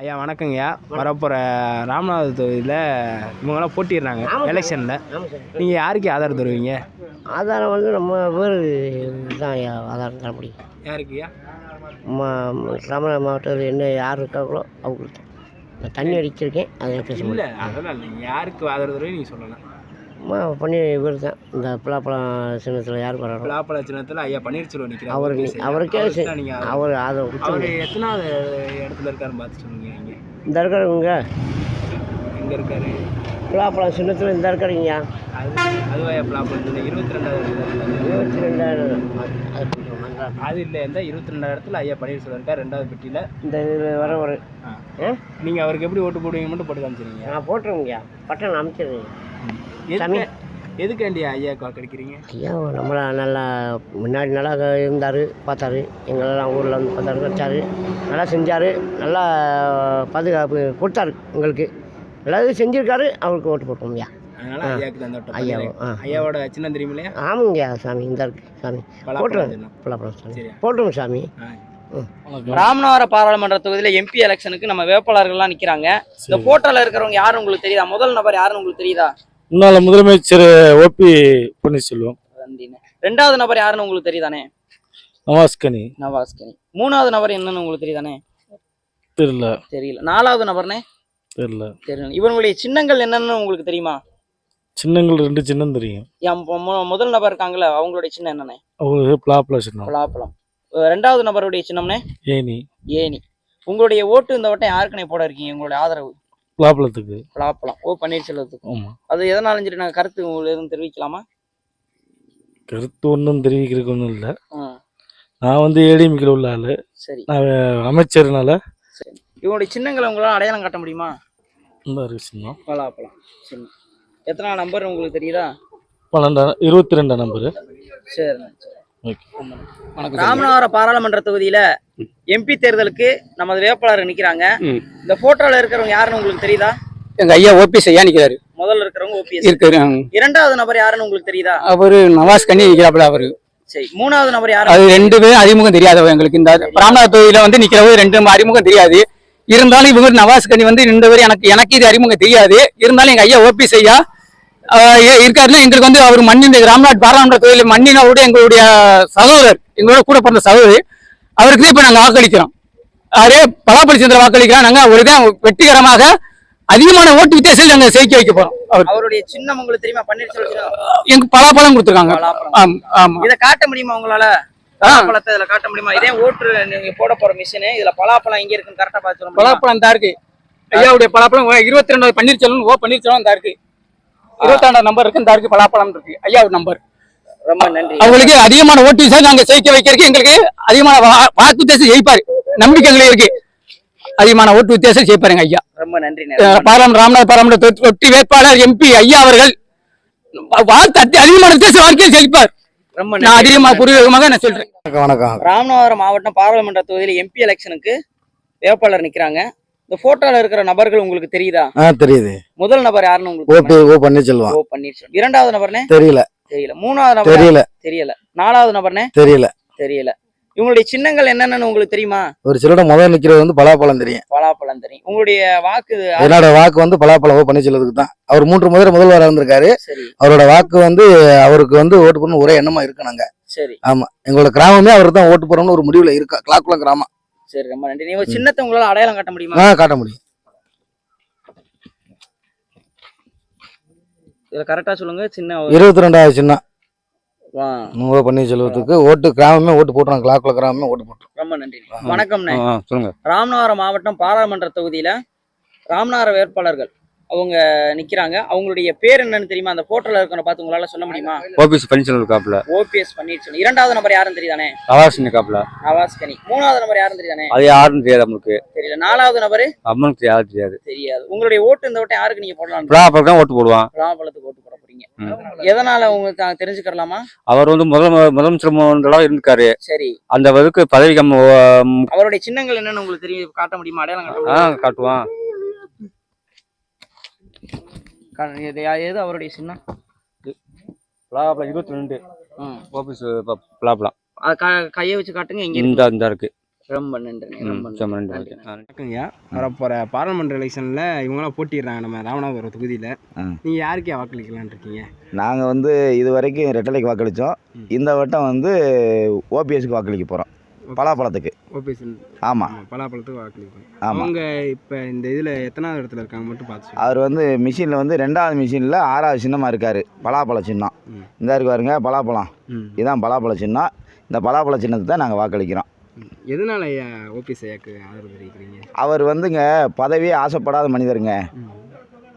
ஐயா வணக்கங்கய்யா. வரப்போகிற ராமநாதபுரம் தொகுதியில் இவங்கெல்லாம் போட்டிடுறாங்க எலெக்ஷனில். நீங்கள் யாருக்கு ஆதரவு தருவீங்க? ஆதாரம் வந்து நம்ம வேறு தான் ஐயா ஆதாரம் தர முடியும். யாருக்குய்யா? ராமநாதபுரம் மாவட்டத்தில் என்ன யார் இருக்காங்களோ அவங்களுக்கு தான். நான் தண்ணி அடிச்சிருக்கேன், அதை பேச இல்லை, முடியல. அதெல்லாம் இல்லை. நீங்கள் யாருக்கு ஆதரவு தருவீங்க நீங்கள் சொல்லலாம். பண்ணி இவர் தான் இந்த பலாப்பழம் சின்னத்தில் யார் வராரோ பலாப்பழ சின்னத்தில் ஐயா பன்னீர்செல்வம் நிற்கிறார். அவருக்கே அவர் அதை அவர் எத்தனாவது இடத்துல இருக்காருன்னு பார்த்து சொல்லுங்க. இங்கே இந்த இருக்காருங்க, எங்கே இருக்காரு? பலாப்பழம் சின்னத்தில் இந்த இருக்காருங்கய்யா. அதுவா பலாப்பழம் சின்னம் 22வது 22 அது இல்லை. எந்த 22 இடத்துல ஐயா பன்னீர்செல்வம் இருக்கார் 2வது பெட்டியில். இந்த இதில் வர நீங்கள் அவருக்கு எப்படி ஓட்டு போடுவீங்க மட்டும் போட்டு காமிச்சிருங்க. நான் போட்டுருங்கய்யா, பட்டன் அமைச்சிருங்க. எதுக்காண்டி ஐயா கிடைக்கிறீங்க? ஐயா நம்மளை நல்லா முன்னாடி நல்லா இருந்தார், பார்த்தாரு, எங்களெல்லாம் ஊரில் வந்து பார்த்தாரு, வச்சார், நல்லா செஞ்சார், நல்லா பாதுகாப்பு கொடுத்தாரு, எங்களுக்கு நல்லா இது செஞ்சுருக்காரு. அவருக்கு ஓட்டு போட்டோம் ஐயா. அதனால ஐயாவுக்கு தான் ஐயா ஐயாவோட சின்னம் தெரியுமில்லையா? ஆமாங்கய்யா சாமி, இந்த இருக்கு சாமி, போட்டுருங்க பலாப்பழம் சாமி, போட்டுருங்க சாமி. ராமநாதபுரம் பாராளுமன்ற தொகுதியில எம்பி எலெக்ஷனுக்கு நம்ம வேட்பாளர்கள்லாம் நிக்கிறாங்க. இந்த போட்டோல இருக்கிறவங்க யாரும் உங்களுக்கு தெரியுதா? முதல் நபர் யாருன்னு உங்களுக்கு தெரியுதா? முன்னாள் முதலமைச்சர் ஓபி பன்னீர்செல்வம். ரெண்டாவது நபர் யாருன்னு உங்களுக்கு தெரியுதானே? நவாஸ்கனி. மூணாவது நபர் என்னன்னு உங்களுக்கு தெரியுதானே? தெரியல. நாலாவது நபர்னே தெரியல. இவங்களுடைய சின்னங்கள் என்னன்னு உங்களுக்கு தெரியுமா? சின்னங்கள் 2 சின்னம் தெரியும். முதல் நபர் இருக்காங்கல்ல, அவங்களுடைய சின்னம் என்னன்னே? அவங்களுக்கு பலாப்பழம். ரெண்டாவது நபருடைய சின்னம்னே ஏனி. உங்களுடைய ஓட்டு இந்த வட்டம் யாருக்குனே போட இருக்கீங்க? உங்களுடைய ஆதரவு பலாப்பழம் ஓ பன்னீர்செல்வத்துக்கு. அது எதனாலும் சரி, நாங்கள் கருத்து உங்களுக்கு எதுவும் தெரிவிக்கலாமா? கருத்து ஒன்றும் தெரிவிக்கிறதுக்கு ஒன்றும் இல்லை. நான் வந்து ஏடிஎம்கில் உள்ள ஆளு. சரி, நான் அமைச்சர்னால. சரி, இவங்களுடைய சின்னங்களை உங்களால் அடையாளம் காட்ட முடியுமா? சின்னம் பலாப்பழம் சின்னம். எத்தனை நம்பர் உங்களுக்கு தெரியுதா? 22 நம்பரு. சரி. ராமநாதபுரம் பாராளுமன்ற தொகுதியில எம்பி தேர்தலுக்கு நமது வேட்பாளர் நிக்கிறாங்க. இந்த போட்டோல இருக்கிறவங்க யாருன்னு உங்களுக்கு தெரியுதா? எங்க ஐயா ஓபிஎஸ் ஐயா நிக்கிறாரு. முதல்ல இருக்கிறவங்க ஓபிஎஸ் இருக்காரு. இரண்டாவது நபர் யாருன்னு உங்களுக்கு தெரியுதா? அவரு நவாஸ்கனி நிக்கிறாப்புல. அவரு சரி. மூணாவது நபர் யாரு? அது 2 பேரும் அறிமுகம் தெரியாதவங்க எங்களுக்கு. இந்த ராமநாதபுரம் தொகுதியில வந்து நிக்கிறவங்க 2 அறிமுகம் தெரியாது. இருந்தாலும் இவங்க நவாஸ்கனி வந்து 2 பேரும் எனக்கு இது அறிமுகம் தெரியாது. இருந்தாலும் எங்க ஐயா ஓபிஎஸ் ஐயா இருக்காருல, எங்களுக்கு வந்து அவர் மண்ணின் ராமநாத் பாராளுமன்ற தொகுதியில் மண்ணினோட எங்களுடைய சகோதரர், எங்களோட கூட பிறந்த சகோதரி, அவருக்கு இப்ப நாங்க வாக்களிக்கிறோம். அவரே பலாப்பழ சந்திர வாக்களிக்கிறோம். நாங்க ஒருதான் வெற்றிகரமாக அதிகமான ஓட்டு வித்தியாசத்தில் நாங்க ஜெயிக்க வைக்க போறோம். அவருடைய சின்னம் உங்களுக்கு தெரியுமா? பன்னீர்செல்வம். எங்க பலாப்பழம் கொடுத்துருக்காங்க. இதை காட்ட முடியுமா உங்களால? பலாப்பழத்தை இதுல காட்ட முடியுமா? இதே ஓட்டு நீங்க போட போற மிஷின், இதுல பலாப்பழம் எங்க இருக்குன்னு கரெக்டா பார்த்து. பலாப்பழம் தான் இருக்கு ஐயாவுடைய பலாப்பழம். 22 பன்னீர்செல்வம் ஓ பன்னீர்செல்வம் தான் இருக்கு. 22 நம்பர் இருக்கு, இந்த இருக்கு பலாப்பழம் இருக்கு ஐயாவோட நம்பர். ரொம்ப நன்றி. அவங்களுக்கு அதிகமான ஓட்டு நாங்க ஜெயிக்க வைக்கிறதுக்கு எங்களுக்கு அதிகமான வாக்கு வித்தியாசம் ஜெயிப்பாரு நம்பிக்கை எங்களுக்கு இருக்கு. அதிகமான ஓட்டு வித்தியாசம் ஜெயிப்பாருங்க ஐயா. ரொம்ப நன்றி. ராமநாதபுரம் பாராளுமன்ற தொகுதி வேட்பாளர் எம்பி ஐயா அவர்கள் அதிகமான வித்தியாசம் வாழ்க்கையை ஜெயிப்பார். நான் அதிகமாக பூர்வீகமாக நான் சொல்றேன். வணக்கம். ராமநாதபுரம் மாவட்டம் பாராளுமன்ற தொகுதியில எம்பி எலெக்ஷனுக்கு வேட்பாளர் நிக்கிறாங்க. இந்த போட்டோல இருக்கிற நபர்கள் உங்களுக்கு தெரியுதா? தெரியுது. முதல் நபர் யாருன்னு உங்களுக்கு? ஓ பன்னீர்செல்வம். இரண்டாவது நபர்னே தெரியல. மூணாவது நபர் தெரியல. நாலாவது நபர்னே தெரியல. இவங்களுடைய சின்னங்கள் என்னன்னு உங்களுக்கு தெரியுமா? ஒரு சிலோட முதல் நிக்கிறது வந்து பலாப்பழம் தெரியும். உங்களுடைய வாக்கு? என்னோட வாக்கு வந்து பலாப்பழம் ஓ பன்னீர்செல்வத்துக்கு தான். அவர் 3 முறை முதல்வராக இருந்திருக்காரு. அவரோட வாக்கு வந்து அவருக்கு வந்து ஓட்டு போடணும் ஒரே எண்ணமா இருக்கு நாங்க. சரி. ஆமா, எங்களோட கிராமமே அவருக்கு தான் ஓட்டு போடணும்னு ஒரு முடிவுல இருக்கா. கிளாக்குளம் கிராமம். சரி, ரொம்ப நன்றி. நீங்க சின்னத்தை உங்களால அடையாளம் காட்ட முடியுமா? காட்ட முடியும். இதுல கரெக்டா சொல்லுங்க. சின்ன 22வது சின்னம் பன்னீர்செல்வத்துக்கு ஓட்டு கிராமமே ஓட்டு போட்டுறோம். கிளாக்குள கிராமமே ஓட்டு போட்டுறோம். ரொம்ப நன்றி. வணக்கம்ண்ணே. சொல்லுங்க. ராமநாதபுரம் மாவட்டம் பாராளுமன்ற தொகுதியில ராமநாதபுரம் வேட்பாளர்கள் அவங்க நிக்கிறாங்க. அவங்களுடைய பேர் என்னன்னு தெரியுமா? அந்த போட்டோல இருக்கிற பார்த்து உங்களால சொல்ல முடியுமா? ஓபிஎஸ் பன்னீர்செல்வம் காப்ல. ஓபிஎஸ் பன்னீர்செல்வம். இரண்டாவது நபர் யாருன்னு தெரியுதானே? நவாஸ்கனி காப்ல. நவாஸ்கனி. மூணாவது நபர் யாருன்னு தெரியுதானே? அது யாருன்னு தெரியாது நமக்கு. தெரியல. நாலாவது நபர் அம்மனுக்கு யாரும் தெரியாது. உங்களுடைய ஓட்டு இந்த வட்டம் யாருக்கு நீங்க போடலாம்? பலாப்பழம் தான் ஓட்டு போடுவான். பலாப்பழத்துக்கு ஓட்டு போட போறீங்க. எதனால உங்களுக்கு தெரிஞ்சுக்கலாமா? அவர் வந்து முதலமைச்சர் இருக்காரு. சரி. அந்த அதுக்கு பதவிக்கு அவருடைய சின்னங்கள் என்னன்னு உங்களுக்கு தெரியும்? காட்ட முடியுமா? அடையாளம் காட்ட முடியுமா? காட்டுவான். எது அவருடைய சின்னம்? பலாப்பழம் 22. ஓபிஎஸ் பலாப்பழம். கையை வச்சு காட்டுங்க. இந்த இருக்கு. ரொம்ப நன்றி ரொம்ப நன்றி. வணக்கங்கய்யா. வரப்போகிற பாராளுமன்ற எலெக்ஷனில் இவங்களாம் போட்டிடுறாங்க நம்ம ராமநாதபுரம் தொகுதியில். நீங்கள் யாருக்கே வாக்களிக்கலான்னு இருக்கீங்க? நாங்கள் வந்து இது வரைக்கும் ரெட்டலைக்கு வாக்களித்தோம். இந்த வட்டம் வந்து ஓபிஎஸ்க்கு வாக்களிக்க போகிறோம். பலாப்பழத்துக்கு. ஓபிஎஸ். ஆமாம், பலாப்பழத்துக்கு வாக்களிப்போம். ஆமாம். அவங்க இப்போ இந்த இதில் எத்தனாவது இடத்துல இருக்காங்க மட்டும் பார்த்து. அவர் வந்து மிஷினில் வந்து 2வது மிஷினில் 6வது சின்னமாக இருக்கார். பலாப்பழ சின்னம் இந்த இருக்கு பாருங்க, பலாப்பழம். இதுதான் பலாப்பழ சின்னம். இந்த பலாப்பழ சின்னத்தை தான் நாங்கள் வாக்களிக்கிறோம். எதனால ஐயா ஓபிஎஸ் ஐயாக்கு ஆதரவு தெரிவிக்கிறீங்க? அவர் வந்துங்க பதவியே ஆசைப்படாத மனிதருங்க.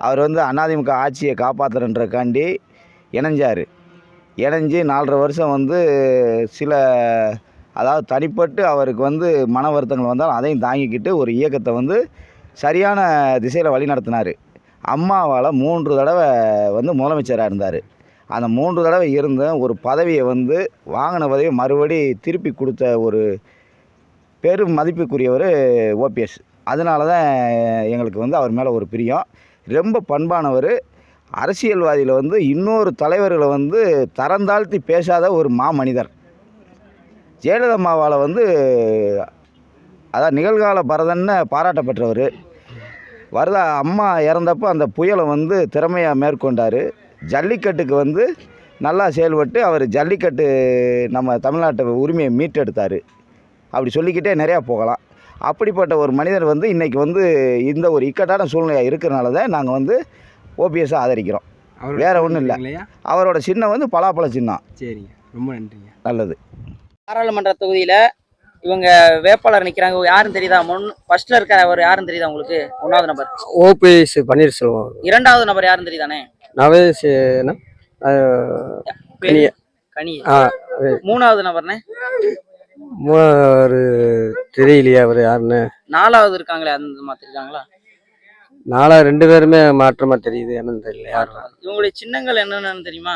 அவர் வந்து அதிமுக ஆட்சியை காப்பாற்றுறன்றக்காண்டி இணைஞ்சார். இணைஞ்சு 4.5 வருஷம் வந்து சில அதாவது தனிப்பட்டு அவருக்கு வந்து மன வருத்தங்கள் வந்தாலும் அதையும் தாங்கிக்கிட்டு ஒரு இயக்கத்தை வந்து சரியான திசையில் வழி நடத்தினார். அம்மாவால் 3 தடவை வந்து முதலமைச்சராக இருந்தார். அந்த 3 தடவை இருந்த ஒரு பதவியை வந்து வாங்கின பதவியை மறுபடி திருப்பி கொடுத்த ஒரு பெரும் மதிப்புக்குரியவர் ஓபிஎஸ். அதனால தான் எங்களுக்கு வந்து அவர் மேலே ஒரு பிரியம். ரொம்ப பண்பானவர். அரசியல்வாதியில் வந்து இன்னொரு தலைவர்களை வந்து தரந்தாழ்த்தி பேசாத ஒரு மாமனிதர். ஜெயலலிதா அம்மாவால் வந்து அதான் நிகழ்கால பரதன்னு பாராட்ட பெற்றவர். அம்மா இறந்தப்போ அந்த புயலை வந்து திறமையாக மேற்கொண்டார். ஜல்லிக்கட்டுக்கு வந்து நல்லா செயல்பட்டு அவர் ஜல்லிக்கட்டு நம்ம தமிழ்நாட்டு உரிமையை மீட்டெடுத்தார். அப்படி சொல்லிக்கிட்டே நிறையா போகலாம். அப்படிப்பட்ட ஒரு மனிதர் வந்து இன்றைக்கி வந்து இந்த ஒரு இக்கட்டான சூழ்நிலையாக இருக்கிறனால தான் நாங்கள் வந்து ஓபிஎஸ்ஸை ஆதரிக்கிறோம். வேறு ஒன்றும் இல்லை. அவரோட சின்னம் வந்து பலாப்பழ சின்னம். சரிங்க, ரொம்ப நன்றிங்க. நல்லது. பாராளுமன்ற தொகுதியில இவங்க வேட்பாளர் நிக்கிறாங்க. யாரும் தெரியுதா? ஃபர்ஸ்ட்ல இருக்க அவர் யாரும் தெரியுதா உங்களுக்கு? 1வது நபர் ஓபிஎஸ் பன்னீர்செல்வம். 2வது நபர் யாரும் தெரியுதானே? நவேஷ் கனி. 3வது நபர்னே தெரியலையா அவர் யாருன்னு? 4வது இருக்காங்களே, அந்த மாத்திருக்காங்களா? 2 பேருமே மாற்றமா தெரியுது. என்னன்னு தெரியல யாரு. இவங்களுடைய சின்னங்கள் என்னென்னு தெரியுமா?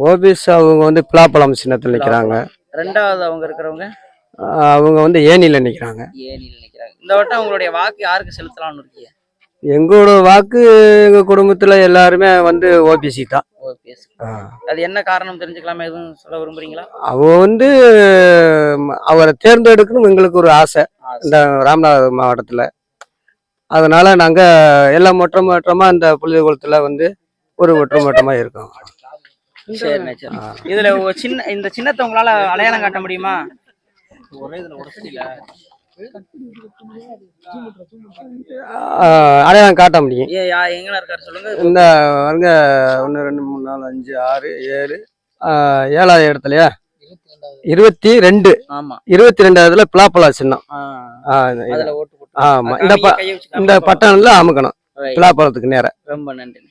ஓபிஎஸ் அவங்க வந்து பலாப்பழம் சின்னத்தில் நிற்கிறாங்க. 2வது அவங்க இருக்கிறவங்க அவங்க வந்து ஏனியில் நிற்கிறாங்க. இந்த வட்டம் உங்களுடைய வாக்கு யாருக்கு செலுத்தலாம்னு இருக்கீங்க? எங்களோட வாக்கு எங்க குடும்பத்துல எல்லாருமே வந்து ஓபிஎஸ் தான். ஓபிஎஸ். அது என்ன காரணம் தெரிஞ்சுக்கலாமா? எதுவும் சொல்ல விரும்புறீங்களா? அவ வந்து அவரை தேர்ந்தெடுக்கணும் எங்களுக்கு ஒரு ஆசை இந்த ராமநாதபுரம் மாவட்டத்துல. அதனால நாங்க எல்லாம் மொற்றமா இந்த புலிகுளத்துல வந்து ஒரு ஒற்றுமொட்டமா இருக்கோம். சரி. இதுல இந்த சின்னத்தை உங்களால அடையாளம் காட்ட முடியுமா? அடையாளம் காட்ட முடியும். எங்க இருக்காரு சொல்லுங்க. இந்த வருங்க 1 2 3 4 5 6 7 7வது இடத்துலயா 22. ஆமா, 22வதுல பலாப்பழ சின்னம். ஆமா, இந்த பட்டணம்ல அமுக்கணும் பலாப்பழத்துக்கு நேரம். ரொம்ப நன்றி.